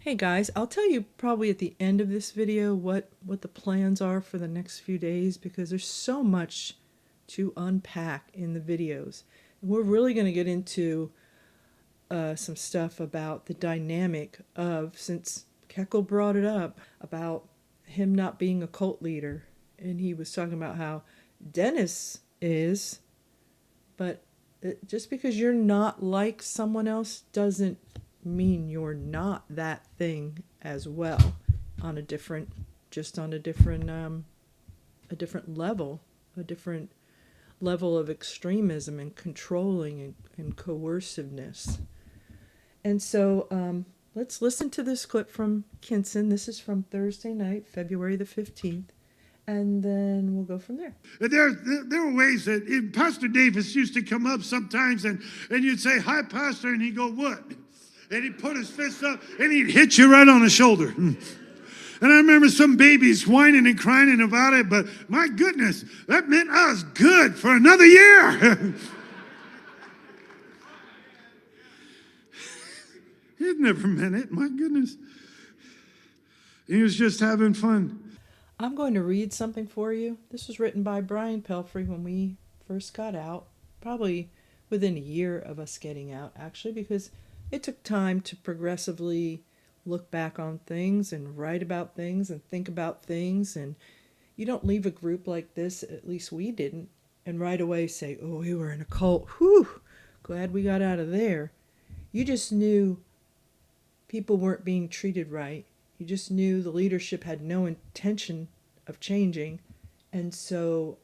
Hey guys, I'll tell you probably at the end of this video what the plans are for the next few days because there's so much to unpack in the videos. And we're really going to get into some stuff about the dynamic of, since Kekel brought it up, about him not being a cult leader. And he was talking about how Dennis is, but just because you're not like someone else doesn't mean you're not that thing as well, on a different, just on a different level, a different level of extremism and controlling and coerciveness. And so let's listen to this clip from KINSON. This is from Thursday night, February the 15th. And then we'll go from there. There were ways that Pastor Davis used to come up sometimes and you'd say, "Hi, Pastor," and he'd go, "What?" And he'd put his fist up and he'd hit you right on the shoulder. And I remember some babies whining and crying about it, but my goodness, that meant I was good for another year. He'd never meant it, my goodness. He was just having fun. I'm going to read something for you. This was written by Brian Pelfrey when we first got out, probably within a year of us getting out, actually, because it took time to progressively look back on things and write about things and think about things. And you don't leave a group like this, at least we didn't, and right away say, "Oh, we were in a cult. Whew, glad we got out of there." You just knew people weren't being treated right. You just knew the leadership had no intention of changing. And so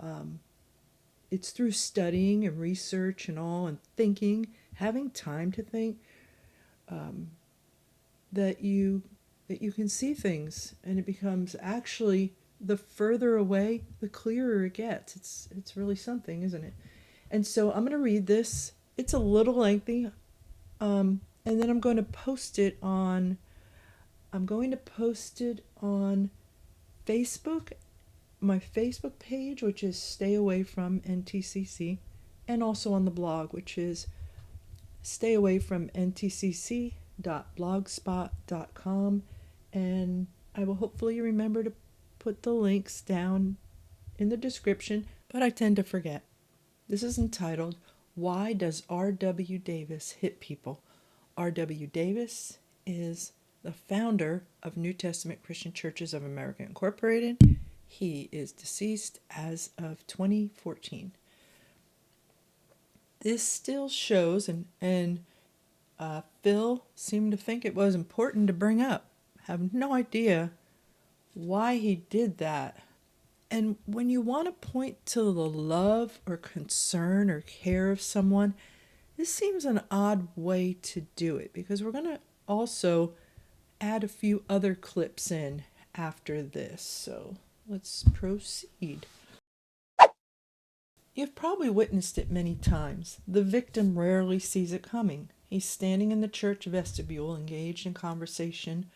it's through studying and research and all, and thinking, having time to think, that you can see things, and it becomes, actually, the further away, the clearer it gets. It's really something, isn't it? And so I'm going to read this. It's a little lengthy, and then I'm going to post it on Facebook, my Facebook page, which is Stay Away From NTCC, and also on the blog, which is stayawayfromntcc.blogspot.com. And I will hopefully remember to put the links down in the description, but I tend to forget. This is entitled, "Why Does R.W. Davis Hit People?" R.W. Davis is the founder of New Testament Christian Churches of America Incorporated. He is deceased as of 2014. This still shows, and Phil seemed to think it was important to bring up. Have no idea why he did that. And when you want to point to the love or concern or care of someone, this seems an odd way to do it, because we're going to also add a few other clips in after this. So let's proceed. You've probably witnessed it many times. The victim rarely sees it coming. He's standing in the church vestibule, engaged in conversation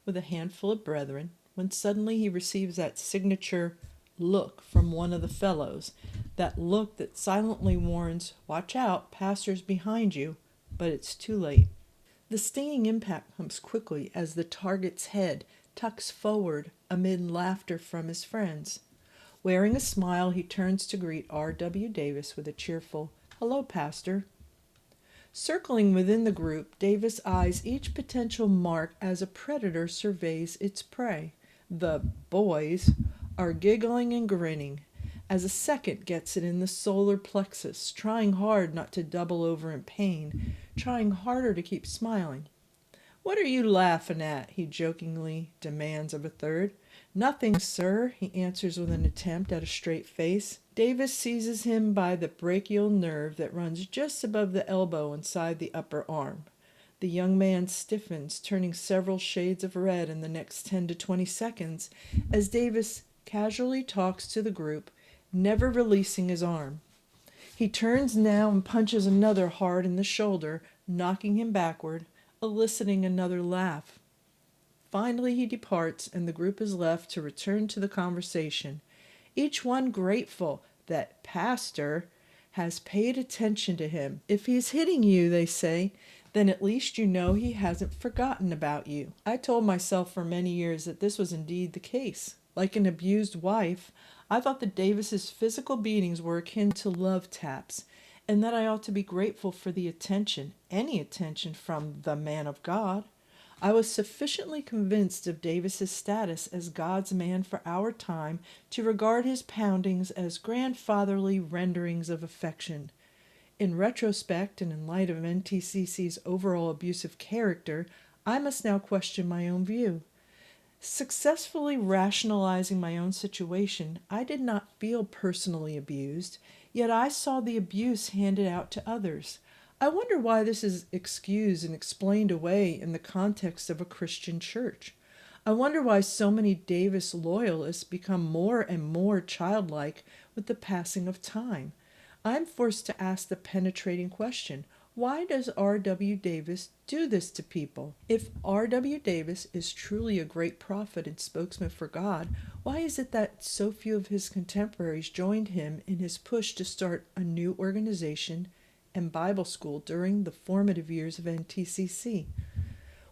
with a handful of brethren, when suddenly he receives that signature look from one of the fellows, that look that silently warns, "Watch out, pastor's behind you," but it's too late. The stinging impact comes quickly as the target's head tucks forward amid laughter from his friends. Wearing a smile, he turns to greet R.W. Davis with a cheerful, "Hello, Pastor." Circling within the group, Davis eyes each potential mark as a predator surveys its prey. The boys are giggling and grinning as a second gets it in the solar plexus, trying hard not to double over in pain, trying harder to keep smiling. "What are you laughing at?" he jokingly demands of a third. "Nothing, sir," he answers with an attempt at a straight face. Davis seizes him by the brachial nerve that runs just above the elbow inside the upper arm. The young man stiffens, turning several shades of red in the next 10 to 20 seconds as Davis casually talks to the group, never releasing his arm. He turns now and punches another hard in the shoulder, knocking him backward, eliciting another laugh. Finally he departs, and the group is left to return to the conversation, each one grateful that Pastor has paid attention to him. "If he's hitting you," they say, Then at least you know he hasn't forgotten about you. I told myself for many years that this was indeed the case. Like an abused wife, I thought that Davis's physical beatings were akin to love taps, and that I ought to be grateful for the attention, any attention from the man of God. I was sufficiently convinced of Davis's status as God's man for our time to regard his poundings as grandfatherly renderings of affection. In retrospect, and in light of NTCC's overall abusive character, I must now question my own view. Successfully rationalizing my own situation, I did not feel personally abused, yet I saw the abuse handed out to others. I wonder why this is excused and explained away in the context of a Christian church. I wonder why so many Davis loyalists become more and more childlike with the passing of time. I'm forced to ask the penetrating question, why does R.W. Davis do this to people? If R.W. Davis is truly a great prophet and spokesman for God, why is it that so few of his contemporaries joined him in his push to start a new organization and Bible school during the formative years of NTCC?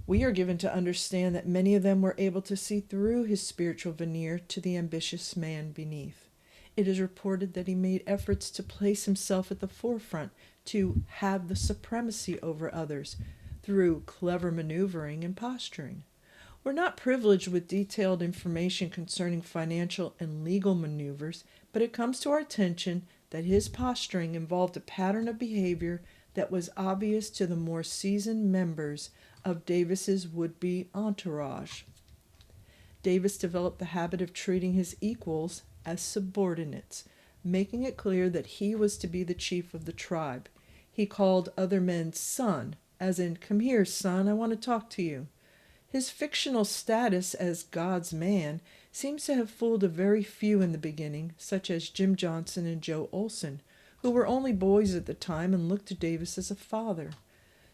We are given to understand that many of them were able to see through his spiritual veneer to the ambitious man beneath. It is reported that he made efforts to place himself at the forefront, to have the supremacy over others, through clever maneuvering and posturing. We're not privileged with detailed information concerning financial and legal maneuvers, but it comes to our attention that his posturing involved a pattern of behavior that was obvious to the more seasoned members of Davis's would-be entourage. Davis developed the habit of treating his equals as subordinates, making it clear that he was to be the chief of the tribe. He called other men son, as in, "Come here, son, I want to talk to you." His fictional status as God's man seems to have fooled a very few in the beginning, such as Jim Johnson and Joe Olson, who were only boys at the time and looked to Davis as a father.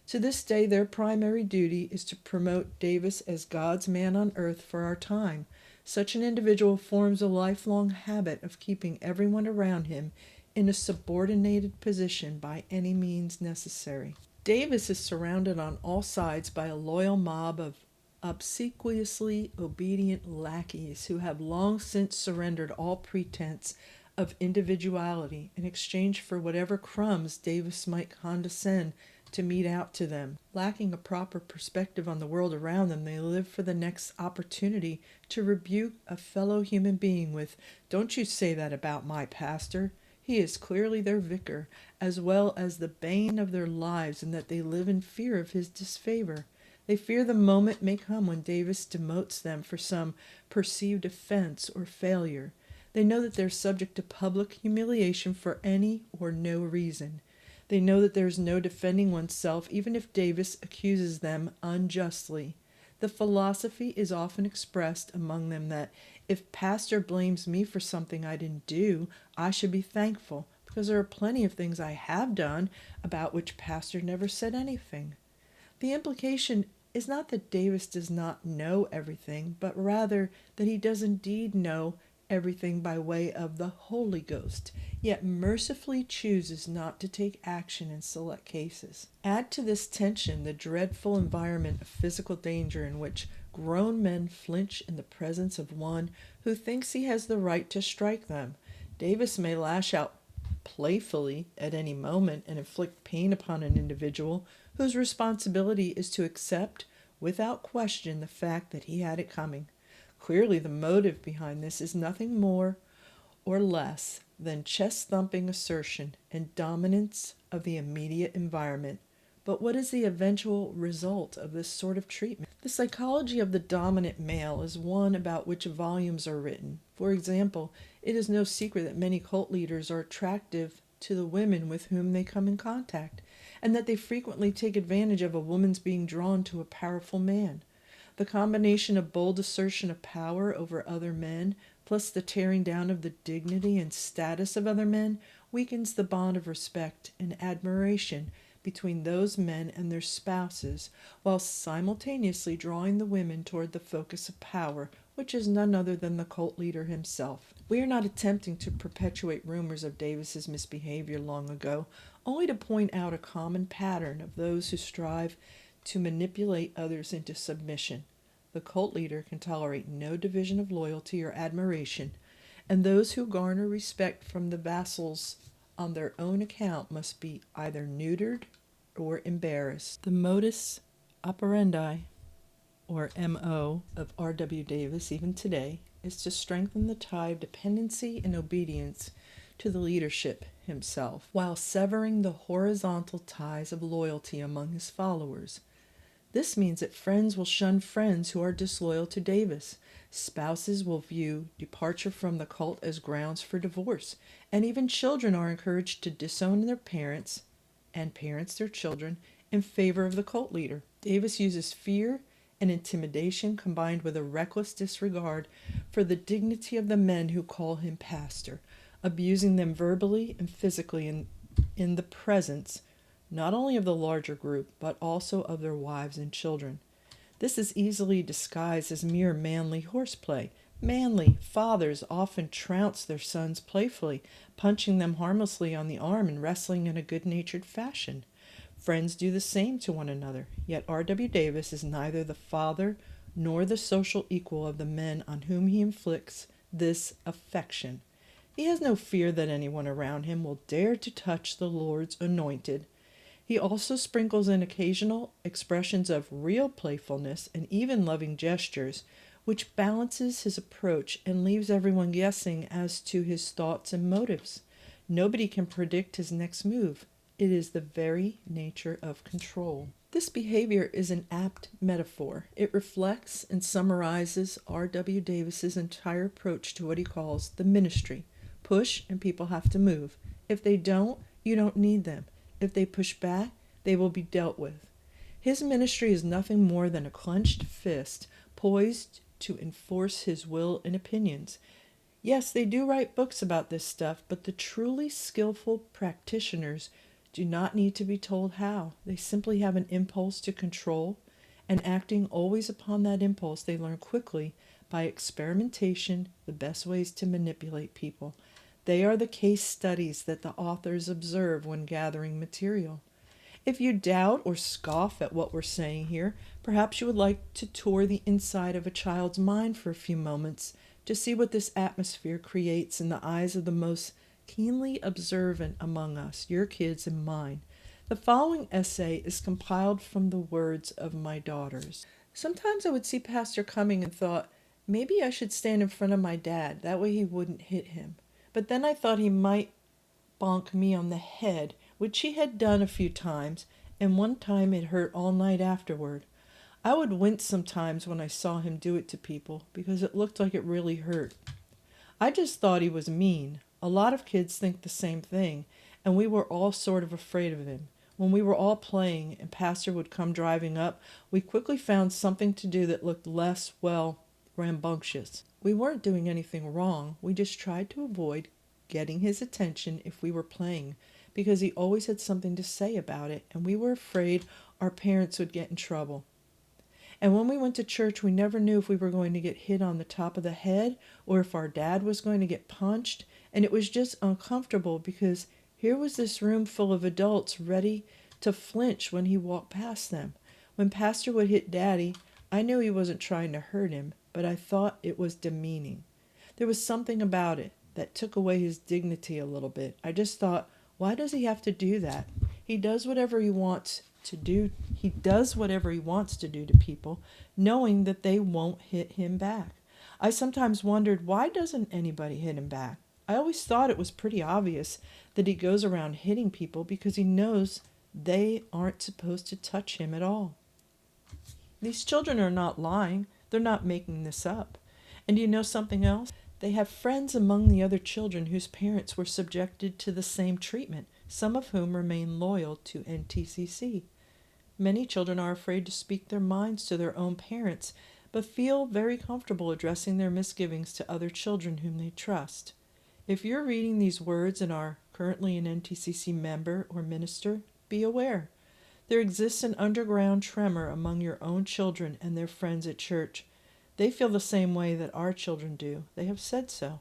To this day, their primary duty is to promote Davis as God's man on earth for our time. Such an individual forms a lifelong habit of keeping everyone around him in a subordinated position by any means necessary. Davis is surrounded on all sides by a loyal mob of obsequiously obedient lackeys who have long since surrendered all pretense of individuality in exchange for whatever crumbs Davis might condescend to mete out to them. Lacking a proper perspective on the world around them, they live for the next opportunity to rebuke a fellow human being with, "Don't you say that about my pastor. He is clearly their vicar, as well as the bane of their lives, in that they live in fear of his disfavor. They fear the moment may come when Davis demotes them for some perceived offense or failure. They know that they're subject to public humiliation for any or no reason. They know that there is no defending oneself, even if Davis accuses them unjustly. The philosophy is often expressed among them that if Pastor blames me for something I didn't do, I should be thankful, because there are plenty of things I have done about which Pastor never said anything." The implication is not that Davis does not know everything, but rather that he does indeed know everything by way of the Holy Ghost, yet mercifully chooses not to take action in select cases. Add to this tension the dreadful environment of physical danger in which grown men flinch in the presence of one who thinks he has the right to strike them. Davis may lash out playfully at any moment and inflict pain upon an individual whose responsibility is to accept, without question, the fact that he had it coming. Clearly, the motive behind this is nothing more or less than chest-thumping assertion and dominance of the immediate environment. But what is the eventual result of this sort of treatment? The psychology of the dominant male is one about which volumes are written. For example, it is no secret that many cult leaders are attractive to the women with whom they come in contact, and that they frequently take advantage of a woman's being drawn to a powerful man. The combination of bold assertion of power over other men, plus the tearing down of the dignity and status of other men, weakens the bond of respect and admiration between those men and their spouses, while simultaneously drawing the women toward the focus of power, which is none other than the cult leader himself. We are not attempting to perpetuate rumors of Davis's misbehavior long ago, only to point out a common pattern of those who strive to manipulate others into submission. The cult leader can tolerate no division of loyalty or admiration, and those who garner respect from the vassals on their own account must be either neutered or embarrassed. The modus operandi, or MO, of R.W. Davis, even today, is to strengthen the tie of dependency and obedience to the leadership himself, while severing the horizontal ties of loyalty among his followers. This means that friends will shun friends who are disloyal to Davis. Spouses will view departure from the cult as grounds for divorce, and even children are encouraged to disown their parents, and parents their children, in favor of the cult leader. Davis uses fear and intimidation combined with a reckless disregard for the dignity of the men who call him pastor, abusing them verbally and physically in the presence not only of the larger group, but also of their wives and children. This is easily disguised as mere manly horseplay. Manly fathers often trounce their sons playfully, punching them harmlessly on the arm and wrestling in a good-natured fashion. Friends do the same to one another, yet R.W. Davis is neither the father nor the social equal of the men on whom he inflicts this affection. He has no fear that anyone around him will dare to touch the Lord's anointed. He also sprinkles in occasional expressions of real playfulness and even loving gestures, which balances his approach and leaves everyone guessing as to his thoughts and motives. Nobody can predict his next move. It is the very nature of control. This behavior is an apt metaphor. It reflects and summarizes R.W. Davis's entire approach to what he calls the ministry. Push and people have to move. If they don't, you don't need them. If they push back, they will be dealt with. His ministry is nothing more than a clenched fist poised to enforce his will and opinions. Yes, they do write books about this stuff, but the truly skillful practitioners do not need to be told how. They simply have an impulse to control, and acting always upon that impulse, they learn quickly by experimentation the best ways to manipulate people. They are the case studies that the authors observe when gathering material. If you doubt or scoff at what we're saying here, perhaps you would like to tour the inside of a child's mind for a few moments to see what this atmosphere creates in the eyes of the most keenly observant among us, your kids and mine. The following essay is compiled from the words of my daughters. Sometimes I would see Pastor coming and thought, maybe I should stand in front of my dad, that way he wouldn't hit him. But then I thought he might bonk me on the head, which he had done a few times, and one time it hurt all night afterward. I would wince sometimes when I saw him do it to people, because it looked like it really hurt. I just thought he was mean. A lot of kids think the same thing, and we were all sort of afraid of him. When we were all playing and Pastor would come driving up, we quickly found something to do that looked less, well, rambunctious. We weren't doing anything wrong. We just tried to avoid getting his attention if we were playing, because he always had something to say about it, and we were afraid our parents would get in trouble. And when we went to church, we never knew if we were going to get hit on the top of the head or if our dad was going to get punched, and it was just uncomfortable because here was this room full of adults ready to flinch when he walked past them. When Pastor would hit Daddy, I knew he wasn't trying to hurt him, but I thought it was demeaning. There was something about it that took away his dignity a little bit. I just thought, why does he have to do that? He does whatever he wants to do. He does whatever he wants to do to people, knowing that they won't hit him back. I sometimes wondered, why doesn't anybody hit him back? I always thought it was pretty obvious that he goes around hitting people because he knows they aren't supposed to touch him at all. These children are not lying. They're not making this up. And do you know something else? They have friends among the other children whose parents were subjected to the same treatment, some of whom remain loyal to NTCC. Many children are afraid to speak their minds to their own parents, but feel very comfortable addressing their misgivings to other children whom they trust. If you're reading these words and are currently an NTCC member or minister, be aware. There exists an underground tremor among your own children and their friends at church. They feel the same way that our children do. They have said so.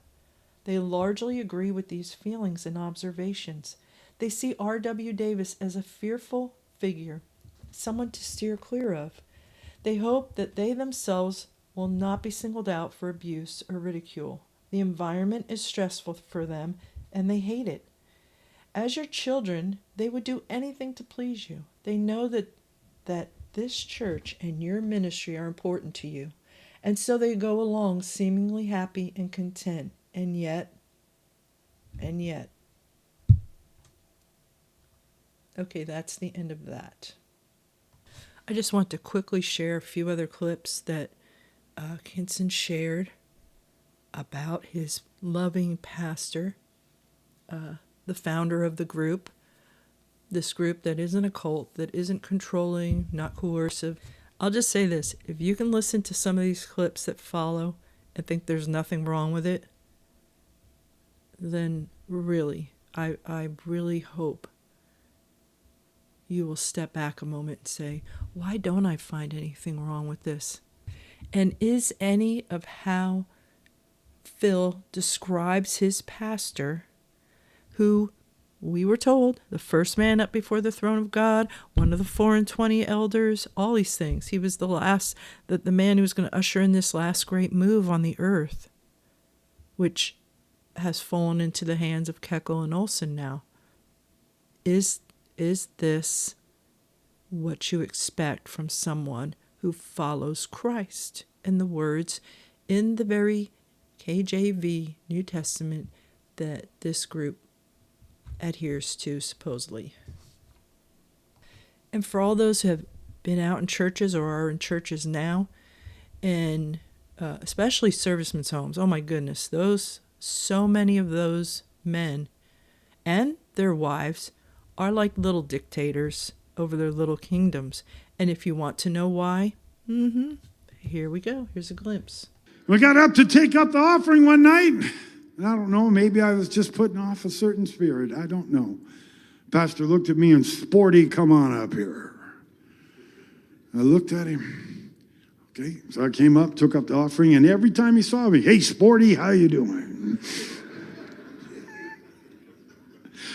They largely agree with these feelings and observations. They see R.W. Davis as a fearful figure, someone to steer clear of. They hope that they themselves will not be singled out for abuse or ridicule. The environment is stressful for them, and they hate it. As your children, they would do anything to please you. They know that this church and your ministry are important to you, and so they go along seemingly happy and content. And yet, okay, that's the end of that. I just want to quickly share a few other clips that KINSON shared about his loving pastor, the founder of the group, this group that isn't a cult, that isn't controlling, not coercive. I'll just say this, if you can listen to some of these clips that follow and think there's nothing wrong with it, then really, I really hope you will step back a moment and say, why don't I find anything wrong with this? And is any of how Phil describes his pastor, who we were told, the first man up before the throne of God, one of the 4 and 20 elders, all these things. He was the man who was going to usher in this last great move on the earth, which has fallen into the hands of Kekel and Olson now. Is this what you expect from someone who follows Christ? In the words in the very KJV New Testament that this group adheres to, supposedly. And for all those who have been out in churches or are in churches now, and especially servicemen's homes, oh my goodness, so many of those men and their wives are like little dictators over their little kingdoms. And if you want to know why, here we go. Here's a glimpse. We got up to take up the offering one night. I don't know, maybe I was just putting off a certain spirit. I don't know. Pastor looked at me and, Sporty, come on up here. I looked at him. Okay, so I came up, took up the offering, and every time he saw me, hey, Sporty, how you doing?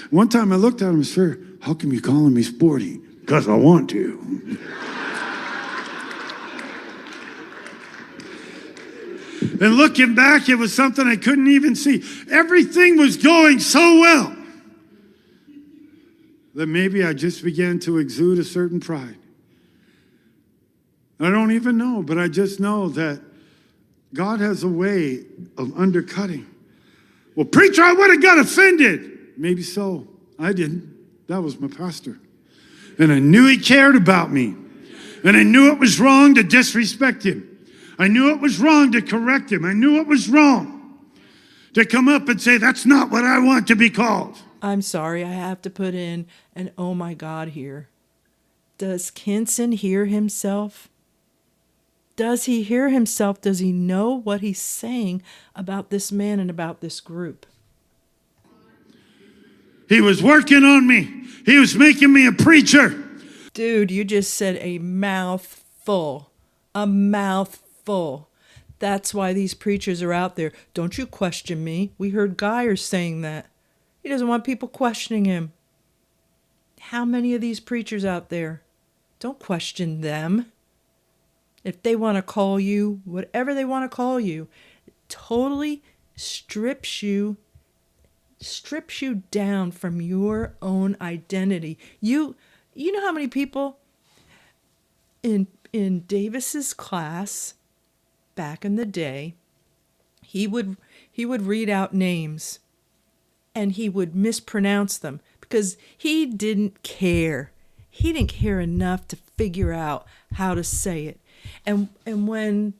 One time I looked at him and said, sir, how come you calling me Sporty? Because I want to. And looking back, it was something I couldn't even see. Everything was going so well that maybe I just began to exude a certain pride. I don't even know, but I just know that God has a way of undercutting. Well, preacher, I would have got offended. Maybe so. I didn't. That was my pastor. And I knew he cared about me. And I knew it was wrong to disrespect him. I knew it was wrong to correct him. I knew it was wrong to come up and say, that's not what I want to be called. I'm sorry, I have to put in an oh my God here. Does KINSON hear himself? Does he hear himself? Does he know what he's saying about this man and about this group? He was working on me. He was making me a preacher. Dude, you just said a mouthful. A mouthful. That's why these preachers are out there. Don't you question me. We heard Geyer saying that. He doesn't want people questioning him. How many of these preachers out there? Don't question them. If they want to call you whatever they want to call you, it totally strips you down from your own identity. You know how many people in Davis's class back in the day, he would read out names and he would mispronounce them because he didn't care. He didn't care enough to figure out how to say it. And when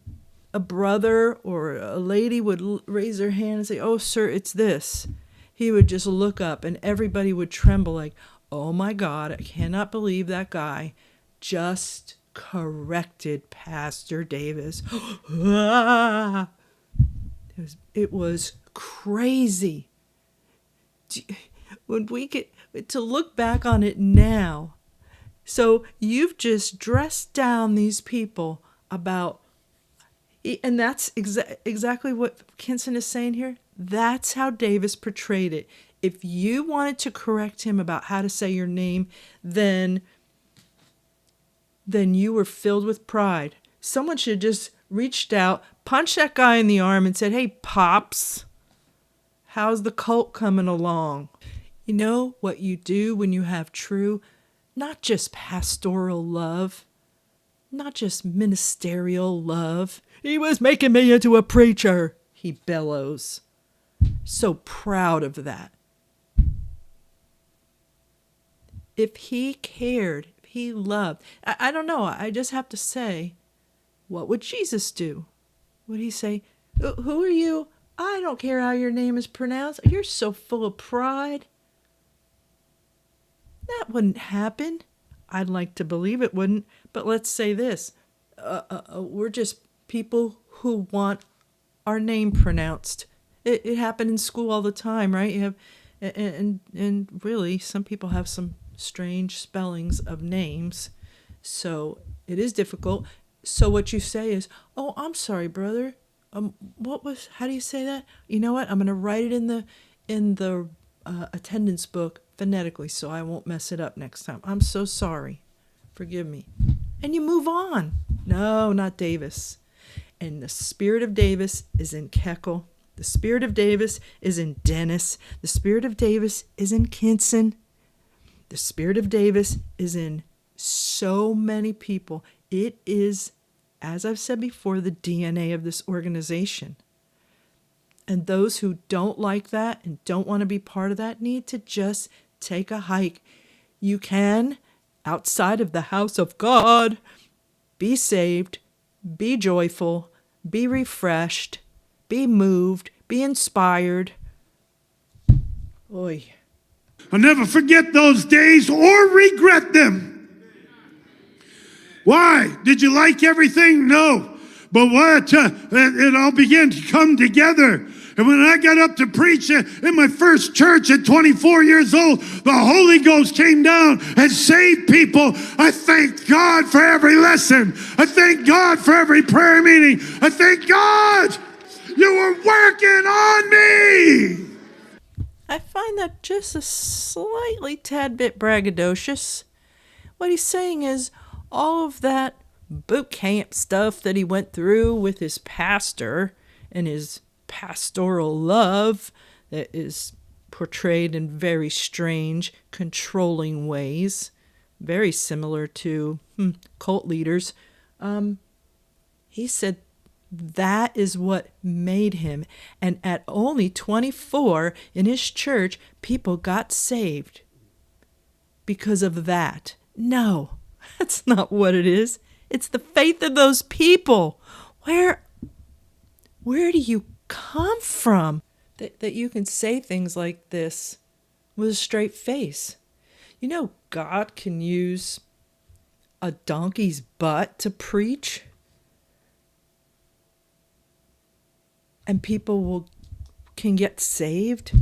a brother or a lady would raise their hand and say, "Oh, sir, it's this," he would just look up and everybody would tremble like, "Oh my God, I cannot believe that guy just corrected Pastor Davis." It was crazy. When we get to look back on it now, so you've just dressed down these people about, and that's exactly what KINSON is saying here. That's how Davis portrayed it. If you wanted to correct him about how to say your name, then you were filled with pride. Someone should have just reached out, punched that guy in the arm and said, "Hey, Pops, how's the cult coming along?" You know what you do when you have true, not just pastoral love, not just ministerial love. "He was making me into a preacher," he bellows. So proud of that. If he cared, if he loved, I don't know, I just have to say, what would Jesus do? Would he say, "Who are you? I don't care how your name is pronounced. You're so full of pride"? That wouldn't happen. I'd like to believe it wouldn't, but let's say this. We're just people who want our name pronounced. It happened in school all the time, right? You have, and really, some people have some strange spellings of names, so it is difficult. So what you say is, "Oh, I'm sorry, brother. How do you say that? You know what? I'm going to write it in the attendance book phonetically so I won't mess it up next time. I'm so sorry. Forgive me." And you move on. No, not Davis. And the spirit of Davis is in Keckle. The spirit of Davis is in Dennis. The spirit of Davis is in KINSON. The spirit of Davis is in so many people. It is, as I've said before, the DNA of this organization. And those who don't like that and don't want to be part of that need to just take a hike. You can, outside of the house of God, be saved, be joyful, be refreshed, be moved, be inspired. Oy. I'll never forget those days or regret them. Why? Did you like everything? No. But what? It all began to come together. And when I got up to preach in my first church at 24 years old, the Holy Ghost came down and saved people. I thank God for every lesson. I thank God for every prayer meeting. I thank God you were working on me. I find that just a slightly tad bit braggadocious. What he's saying is all of that boot camp stuff that he went through with his pastor and his pastoral love that is portrayed in very strange, controlling ways, very similar to cult leaders. He said that is what made him. And at only 24 in his church, people got saved because of that. No, that's not what it is. It's the faith of those people. Where do you come from that you can say things like this with a straight face? You know, God can use a donkey's butt to preach. And people can get saved?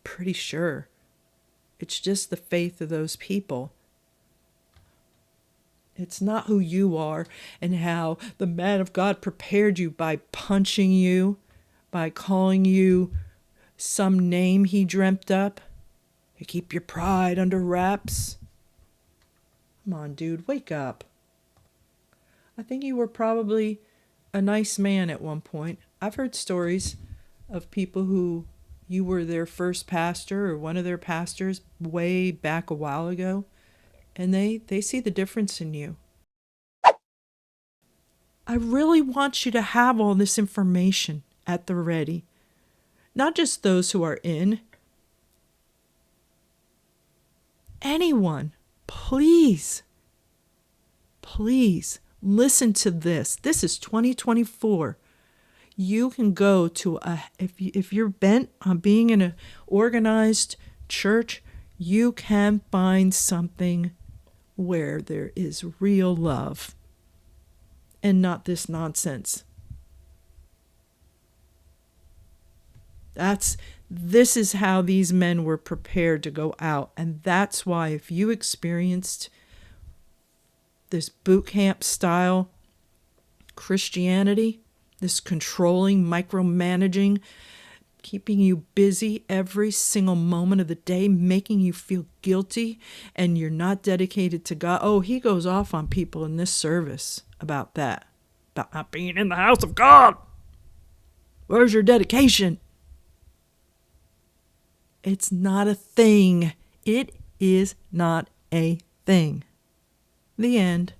Pretty sure. It's just the faith of those people. It's not who you are and how the man of God prepared you by punching you, by calling you some name he dreamt up. You keep your pride under wraps. Come on, dude, wake up. I think you were probably a nice man at one point. I've heard stories of people who you were their first pastor or one of their pastors way back a while ago, and they see the difference in you. I really want you to have all this information at the ready. Not just those who are in. Anyone, please listen to this. This is 2024. You can go to if you're bent on being in an organized church, you can find something where there is real love and not this nonsense. This is how these men were prepared to go out, and that's why if you experienced this boot camp style Christianity, this controlling, micromanaging, keeping you busy every single moment of the day, making you feel guilty, and you're not dedicated to God. Oh, he goes off on people in this service about that, about not being in the house of God. Where's your dedication? It's not a thing. It is not a thing. The end.